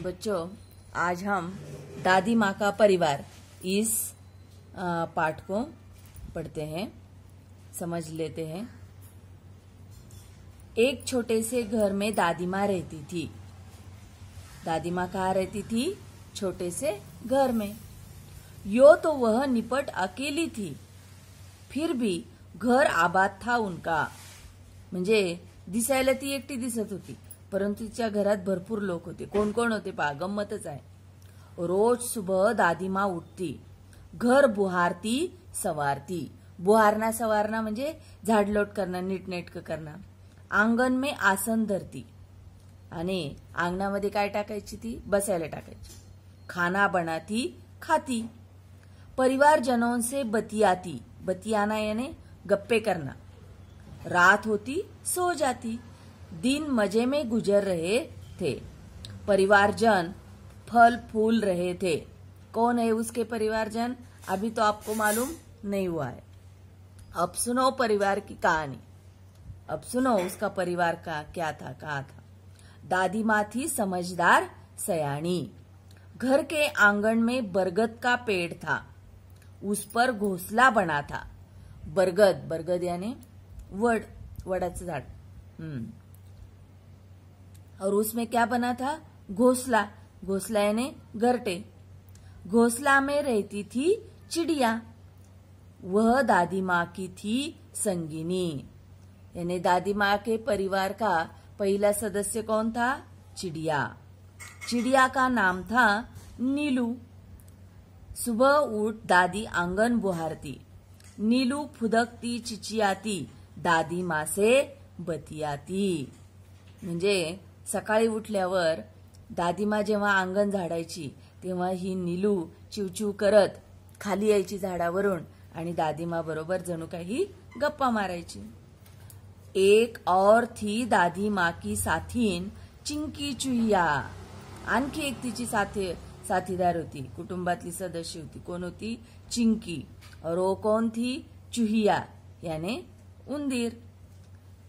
बच्चों, आज हम दादी माँ का परिवार इस पाठ को पढ़ते हैं, समझ लेते हैं। एक छोटे से घर में दादी माँ रहती थी। दादी माँ कहाँ रहती थी? छोटे से घर में। यो तो वह निपट अकेली थी, फिर भी घर आबाद था उनका। म्हणजे दिसायला ती एकटी दिसत होती, परंतु तिच्या घरात भरपूर लोक होते। कोण कोण होते पहा, गंमतच आहे। रोज सुबह दादी माँ उठती, घर बुहारती सवारती। बुहारना सवारना म्हणजे झाडलोट करना, नीटनेटकं करना। आंगण में आसन धरती आणि अंगणामध्ये काय टाकायची ती? बसायला टाकायची। खाना बनाती, खाती। परिवारजनों से बतियाती, बतियाना यानी गप्पे करना। रात होती सो जाती। दिन मजे में गुजर रहे थे। परिवारजन फल फूल रहे थे। कौन है उसके परिवारजन? अभी तो आपको मालूम नहीं हुआ है। अब सुनो परिवार की कहानी। अब सुनो उसका परिवार का क्या था, कहा था। दादी माँ थी समझदार सयानी। घर के आंगन में बरगद का पेड़ था, उस पर घोंसला बना था। बरगद, बरगद यानी वड, वडाचं झाड। और उसमें क्या बना था? घोंसला। घोंसला यानी घरटे। घोंसला में रहती थी चिड़िया। वह दादी माँ की थी संगिनी। यानी दादी माँ के परिवार का पहला सदस्य कौन था? चिड़िया। चिड़िया का नाम था नीलू। सुबह उठ दादी आंगन बुहारती। नीलू फुदकती चिचियाती, दादी माँ से बतियाती। म्हणजे सकाळी उठल्यावर दादी माँ जेव्हा अंगण झाडायची तेव्हा ही नीलू चिवचिव करत खाली यायची झाडावरून आणि दादी माँ बरोबर जणू काही गप्पा मारायची। एक और थी दादी माँ की साथीन चिंकी चुहिया। आणखी एक तिची साथीदार होती, कुटुंबातली सदस्य होती। कोण होती? चिंकी। और वो कौन थी? चुहिया यानी उंदीर।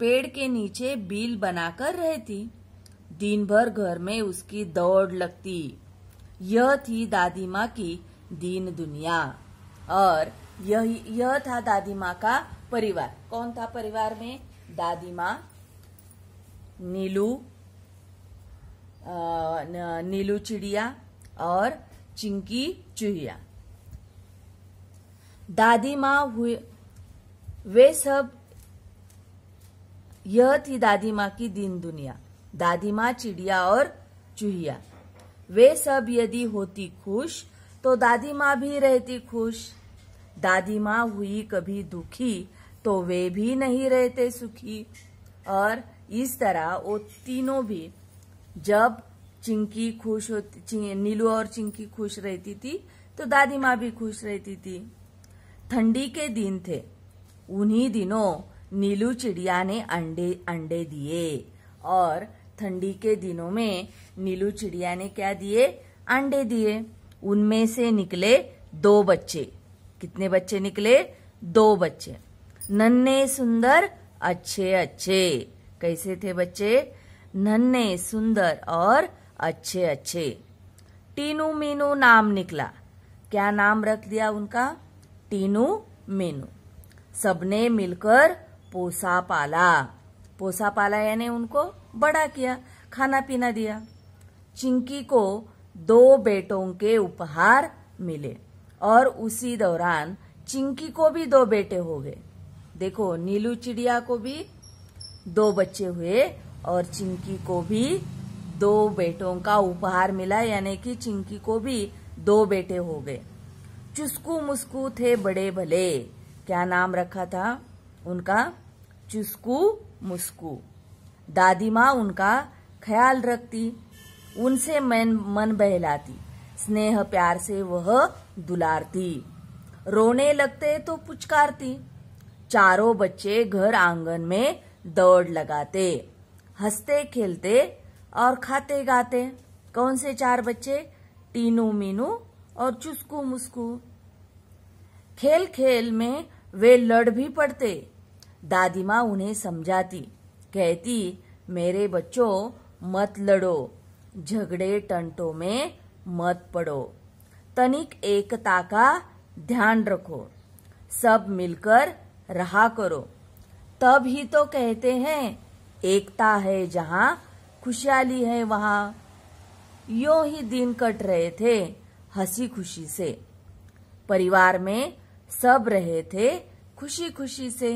पेड़ के नीचे बील बनाकर रहती। दिन भर घर में उसकी दौड़ लगती। यह थी दादी माँ की दीन दुनिया। और यह था दादी माँ का परिवार। कौन था परिवार में? दादी माँ, नीलू चिड़िया और चिंकी चूहिया। दादी माँ हुए वे सब। यह थी दादी माँ की दीन दुनिया। दादी माँ, चिड़िया और चूहिया, वे सब यदि होती खुश तो दादी माँ भी रहती खुश। दादी माँ हुई कभी दुखी तो वे भी नहीं रहते सुखी। और इस तरह वो तीनों भी, जब चिंकी खुश होती, नीलू और चिंकी खुश रहती थी तो दादी माँ भी खुश रहती थी। ठंडी के दिन थे। उन्हीं दिनों नीलू चिड़िया ने अंडे दिए। और ठंडी के दिनों में नीलू चिड़िया ने क्या दिए? अंडे दिए। उनमें से निकले 2 बच्चे। कितने बच्चे निकले? 2 बच्चे। नन्हे सुंदर अच्छे अच्छे। कैसे थे बच्चे? नन्हे सुंदर और अच्छे अच्छे। टीनू मीनू नाम निकला। क्या नाम रख दिया उनका? टीनू मीनू। सबने मिलकर पोसा पाला। पोसा पाला यानी उनको बड़ा किया, खाना पीना दिया। चिंकी को 2 बेटों के उपहार मिले और उसी दौरान चिंकी को भी 2 बेटे हो गए। देखो, नीलू चिड़िया को भी 2 बच्चे हुए और चिंकी को भी 2 बेटों का उपहार मिला, यानी कि चिंकी को भी 2 बेटे हो गए। चुस्कू मुस्कू थे बड़े भले। क्या नाम रखा था उनका? चुस्कू मुस्कू। दादी माँ उनका ख्याल रखती, उनसे मन बहलाती। स्नेह प्यार से वह दुलारती। रोने लगते तो पुचकारती। चारों बच्चे घर आंगन में दौड़ लगाते, हंसते खेलते और खाते गाते। कौन से 4 बच्चे? टीनू मीनू और चुस्कू मुस्कू। खेल खेल में वे लड़ भी पड़ते। दादी माँ उन्हें समझाती, कहती, मेरे बच्चों मत लड़ो, झगड़े टंटों में मत पड़ो, तनिक एकता का ध्यान रखो, सब मिलकर रहा करो। तब ही तो कहते हैं एकता है जहां खुशहाली है वहां। यूं ही दिन कट रहे थे हंसी खुशी से, परिवार में सब रहे थे खुशी खुशी से।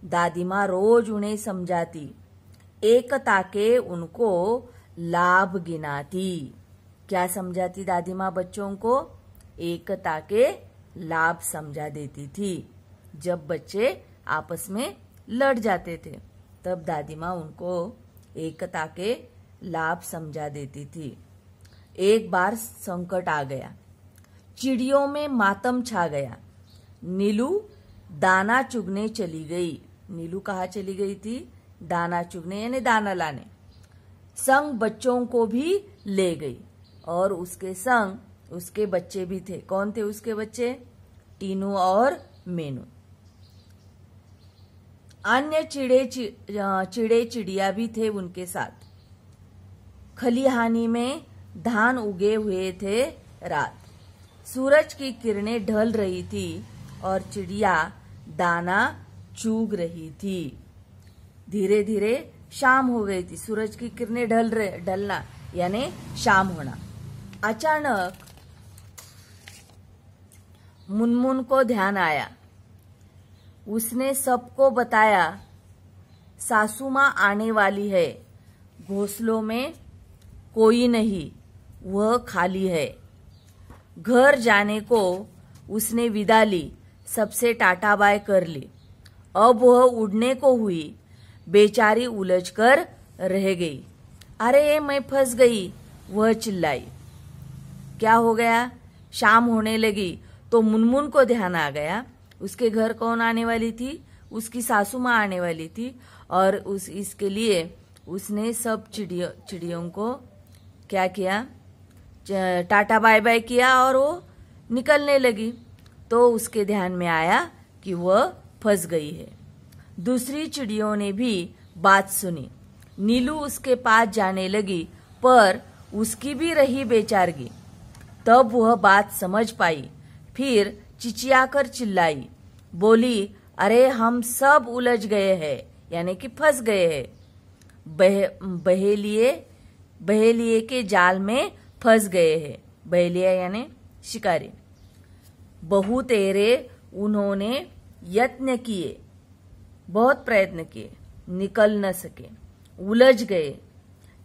दादी माँ रोज उन्हें समझाती, एकता के उनको लाभ गिनाती। क्या समझाती दादी माँ बच्चों को? एकता के लाभ समझा देती थी। जब बच्चे आपस में लड़ जाते थे तब दादी माँ उनको एकता के लाभ समझा देती थी। एक बार संकट आ गया, चिड़ियों में मातम छा गया। नीलू दाना चुगने चली गई। नीलू कहाँ चली गई थी? दाना चुगने यानी दाना लाने। संग बच्चों को भी ले गई और उसके संग उसके बच्चे भी थे। कौन थे उसके बच्चे? टीनू और मीनू। अन्य चिड़े चिड़िया भी थे उनके साथ। खलिहानी में धान उगे हुए थे। रात, सूरज की किरणें ढल रही थी और चिड़िया दाना चुग रही थी। धीरे धीरे शाम हो गई थी। सूरज की किरणें ढलना यानी शाम होना। अचानक मुनमुन को ध्यान आया। उसने सबको बताया, सासू माँ आने वाली है, घोंसलों में कोई नहीं, वह खाली है। घर जाने को उसने विदा ली, सबसे टाटा बाय कर ली। अब वह उड़ने को हुई, बेचारी उलझकर रह गई। अरे मैं फंस गई, वह चिल्लाई। क्या हो गया? शाम होने लगी तो मुनमुन को ध्यान आ गया उसके घर कौन आने वाली थी? उसकी सासू माँ आने वाली थी। और इसके लिए उसने सब चिड़ियों को क्या किया? टाटा बाय बाय किया और वो निकलने लगी। तो उसके ध्यान में आया कि वह फंस गई है। दूसरी चिड़ियों ने भी बात सुनी। नीलू उसके पास जाने लगी पर उसकी भी रही बेचारगी। तब वह बात समझ पाई, फिर चिचियाकर चिल्लाई, बोली, अरे हम सब उलझ गए हैं, यानी कि फंस गए हैं। बहेलिए के जाल में फंस गए हैं। बहेलिया यानी शिकारी। बहु तेरे उन्होंने यत्न किए, बहुत प्रयत्न किए, निकल न सके, उलझ गए।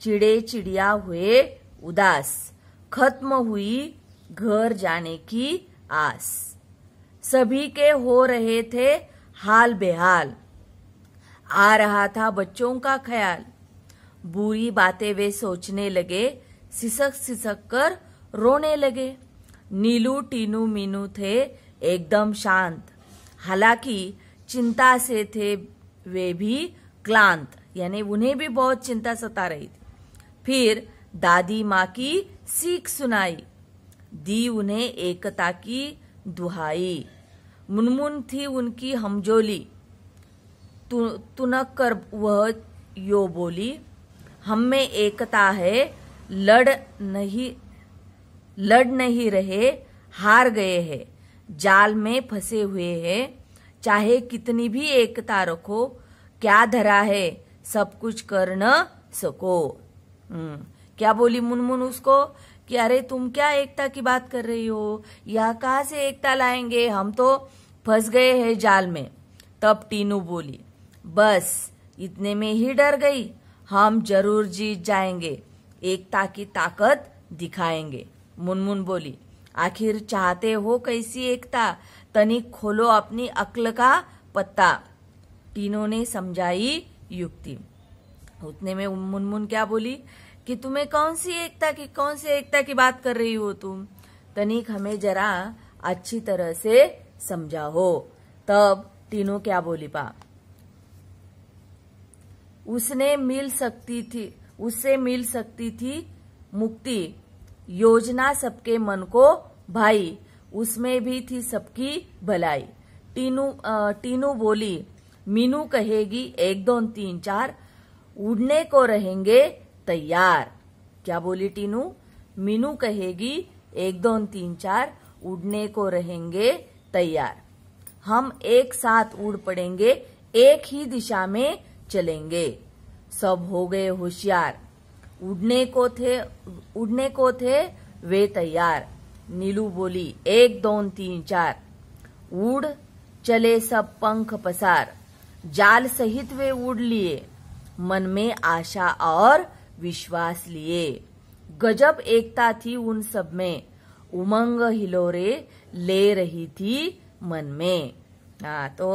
चिड़े चिड़िया हुए उदास, खत्म हुई घर जाने की आस। सभी के हो रहे थे हाल बेहाल, आ रहा था बच्चों का ख्याल। बुरी बातें वे सोचने लगे, सिसक सिसक कर रोने लगे। नीलू टीनू मीनू थे एकदम शांत, हालांकि चिंता से थे वे भी क्लांत, यानी उन्हें भी बहुत चिंता सता रही थी। फिर दादी माँ की सीख सुनाई, दी उन्हें एकता की दुहाई। मुनमुन थी उनकी हमजोली, तुनक कर वह यो बोली, हम में एकता है, लड़ नहीं रहे, हार गए हैं, जाल में फंसे हुए हैं, चाहे कितनी भी एकता रखो, क्या धरा है, सब कुछ कर न सको। क्या बोली मुनमुन उसको कि अरे तुम क्या एकता की बात कर रही हो, यह कहाँ से एकता लाएंगे, हम तो फंस गए हैं जाल में। तब टीनू बोली, बस इतने में ही डर गई, हम जरूर जीत जाएंगे, एकता की ताकत दिखाएंगे। मुनमुन बोली, आखिर चाहते हो कैसी एकता, तनिक खोलो अपनी अक्ल का पत्ता। तीनों ने समझाई युक्ति। उतने में मुनमुन क्या बोली कि तुम्हें कौन सी एकता की बात कर रही हो तुम, तनिक हमें जरा अच्छी तरह से समझाओ। तब तीनों क्या बोली पा, उससे मिल सकती थी मुक्ति, योजना सबके मन को भाई, उसमें भी थी सबकी भलाई। टीनू बोली, मीनू कहेगी 1 2 3 4, उड़ने को रहेंगे तैयार। क्या बोली टीनू? मीनू कहेगी 1 2 3 4 उड़ने को रहेंगे तैयार। हम एक साथ उड़ पड़ेंगे, एक ही दिशा में चलेंगे। सब हो गए होशियार, उड़ने को थे वे तैयार। नीलू बोली 1 2 3 4 उड़ चले सब पंख पसार। जाल सहित वे उड़ लिए, मन में आशा और विश्वास लिए। गजब एकता थी उन सब में, उमंग हिलोरे ले रही थी मन में। तो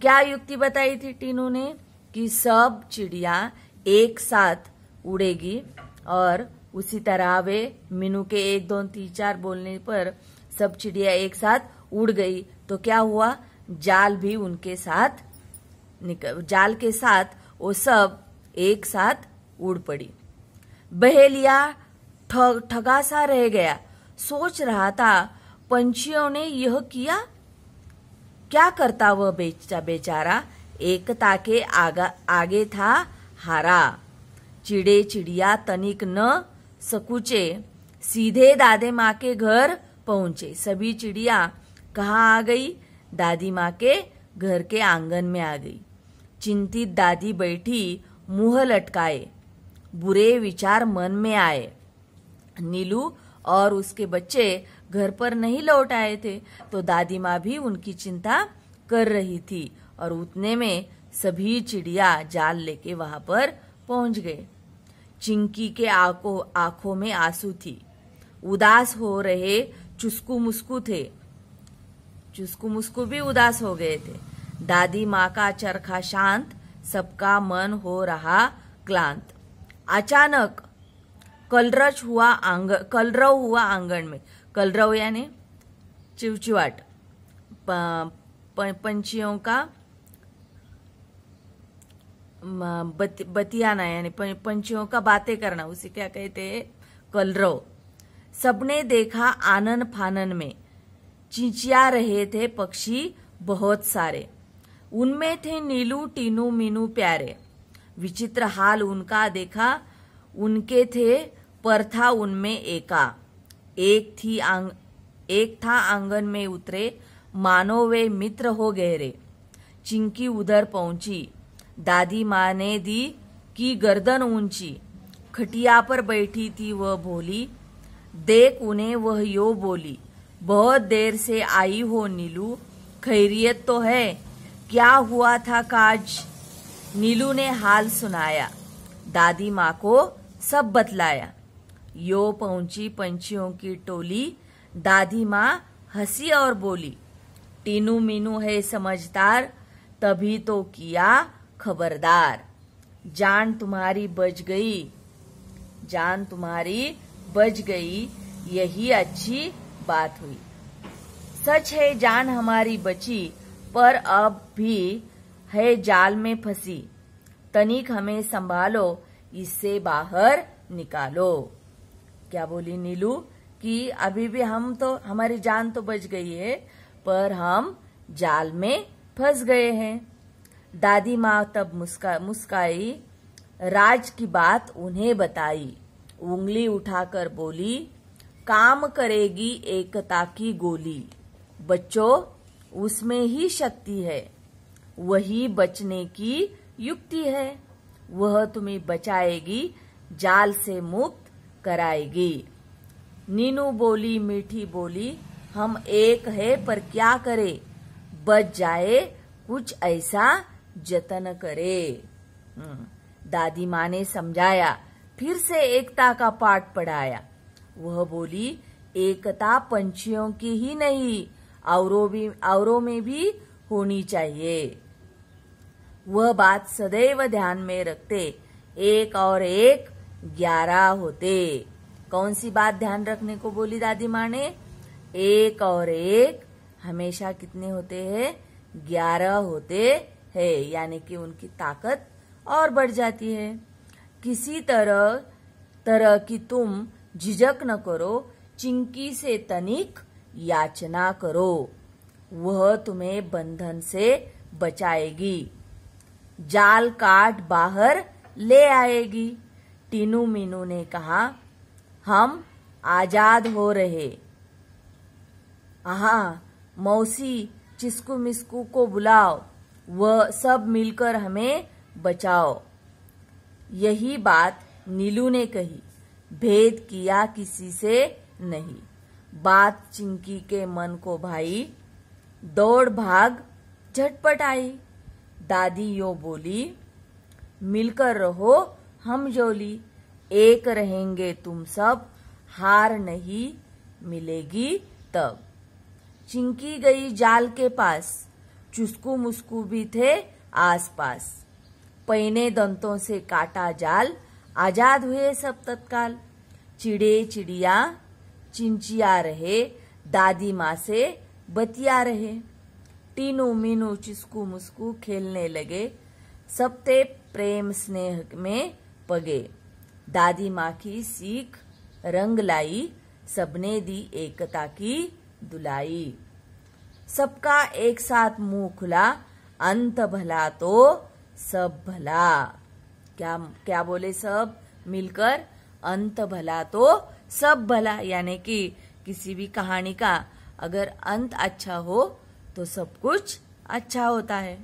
क्या युक्ति बताई थी टीनू ने कि सब चिड़िया एक साथ उड़ेगी, और उसी तरह वे मीनू के 1 2 3 4 बोलने पर सब चिड़िया एक साथ उड़ गई। तो क्या हुआ? जाल भी उनके साथ जाल के साथ वो सब एक साथ उड़ पड़ी। बहेलिया ठगा सा रह गया, सोच रहा था पंछियों ने यह किया क्या करता वह बेचारा, एकता के आगे था हारा। चिड़े चिड़िया तनिक न सकुचे, सीधे दादी माँ के घर पहुंचे। सभी चिड़िया कहाँ आ गई? दादी माँ के घर के आंगन में आ गई। चिंतित दादी बैठी मुंह लटकाए, बुरे विचार मन में आए। नीलू और उसके बच्चे घर पर नहीं लौट आए थे, तो दादी माँ भी उनकी चिंता कर रही थी, और उतने में सभी चिड़िया जाल लेके वहां पर पहुंच गए। चिंकी के आंखों में आंसू थी, उदास हो रहे चुस्कू मुस्कू थे। चुस्कू मुस्कू भी उदास हो गए थे। दादी माँ का चरखा शांत, सबका मन हो रहा क्लांत। अचानक कलरव हुआ आंगन में। कलरव यानी चिवचिवाट, पंछियों का बतियाना, यानी पंछियों का बातें करना, उसे क्या कहते हैं? कलरव। सबने देखा आनन फानन में चिंचिया रहे थे पक्षी बहुत सारे। उनमें थे नीलू टीनू मीनू प्यारे। विचित्र हाल उनका देखा, उनके थे पर था उनमें एका। एक था आंगन में उतरे, मानो वे मित्र हो गहरे। चिंकी उधर पहुंची, दादी माँ ने दी की गर्दन ऊंची। खटिया पर बैठी थी वह भोली, देख उन्हें वह यो बोली, बहुत देर से आई हो नीलू, खैरियत तो है? क्या हुआ था काज? नीलू ने हाल सुनाया, दादी माँ को सब बतलाया। यो पहुंची पंछियों की टोली, दादी माँ हंसी और बोली, टीनू मीनू है समझदार, तभी तो किया खबरदार। जान तुम्हारी बच गई, यही अच्छी बात हुई। सच है जान हमारी बची, पर अब भी है जाल में फंसी। तनिक हमें संभालो, इससे बाहर निकालो। क्या बोली नीलू? कि अभी भी हमारी जान तो बच गई है, पर हम जाल में फंस गए हैं। दादी माँ तब मुस्काई, राज की बात उन्हें बताई। उंगली उठाकर बोली, काम करेगी एकता की गोली। बच्चों, उसमें ही शक्ति है, वही बचने की युक्ति है। वह तुम्हें बचाएगी, जाल से मुक्त कराएगी। नीनू बोली मीठी बोली, हम एक है पर क्या करे, बच जाए कुछ ऐसा जतन करे। दादी माँ ने समझाया, फिर से एकता का पाठ पढ़ाया। वह बोली, एकता पंछियों की ही नहीं, औरों में भी होनी चाहिए। वह बात सदैव ध्यान में रखते, 1 और 1 11 होते। कौन सी बात ध्यान रखने को बोली दादी माँ ने? 1 और 1 हमेशा कितने होते हैं? 11 होते हैं, यानी कि उनकी ताकत और बढ़ जाती है। किसी तरह की तुम झिझक न करो, चिंकी से तनिक याचना करो, वह तुम्हें बंधन से बचाएगी, जाल काट बाहर ले आएगी। टीनू मीनू ने कहा, हम आजाद हो रहे। आहा, मौसी चिस्कू मिस्कू को बुलाओ, वह सब मिलकर हमें बचाओ। यही बात नीलू ने कही, भेद किया किसी से नहीं। बात चिंकी के मन को भाई, दौड़ भाग झटपट आई। दादी यो बोली, मिलकर रहो हम जोली, एक रहेंगे तुम सब, हार नहीं मिलेगी तब। चिंकी गई जाल के पास, चुस्कू मुस्कू भी थे आसपास। पैने दंतों से काटा जाल, आजाद हुए सब तत्काल। चिड़े चिड़िया चिंचिया रहे, दादी माँ से बतिया रहे। टीनू मीनू चिस्कू मुस्कू खेलने लगे, सब ते प्रेम स्नेह में पगे। दादी माँ की सीख रंग लाई, सबने दी एकता की दुलाई। सबका एक साथ मुंह खुला, अंत भला तो सब भला। क्या क्या बोले सब मिलकर? अंत भला तो सब भला, यानी कि किसी भी कहानी का अगर अंत अच्छा हो तो सब कुछ अच्छा होता है।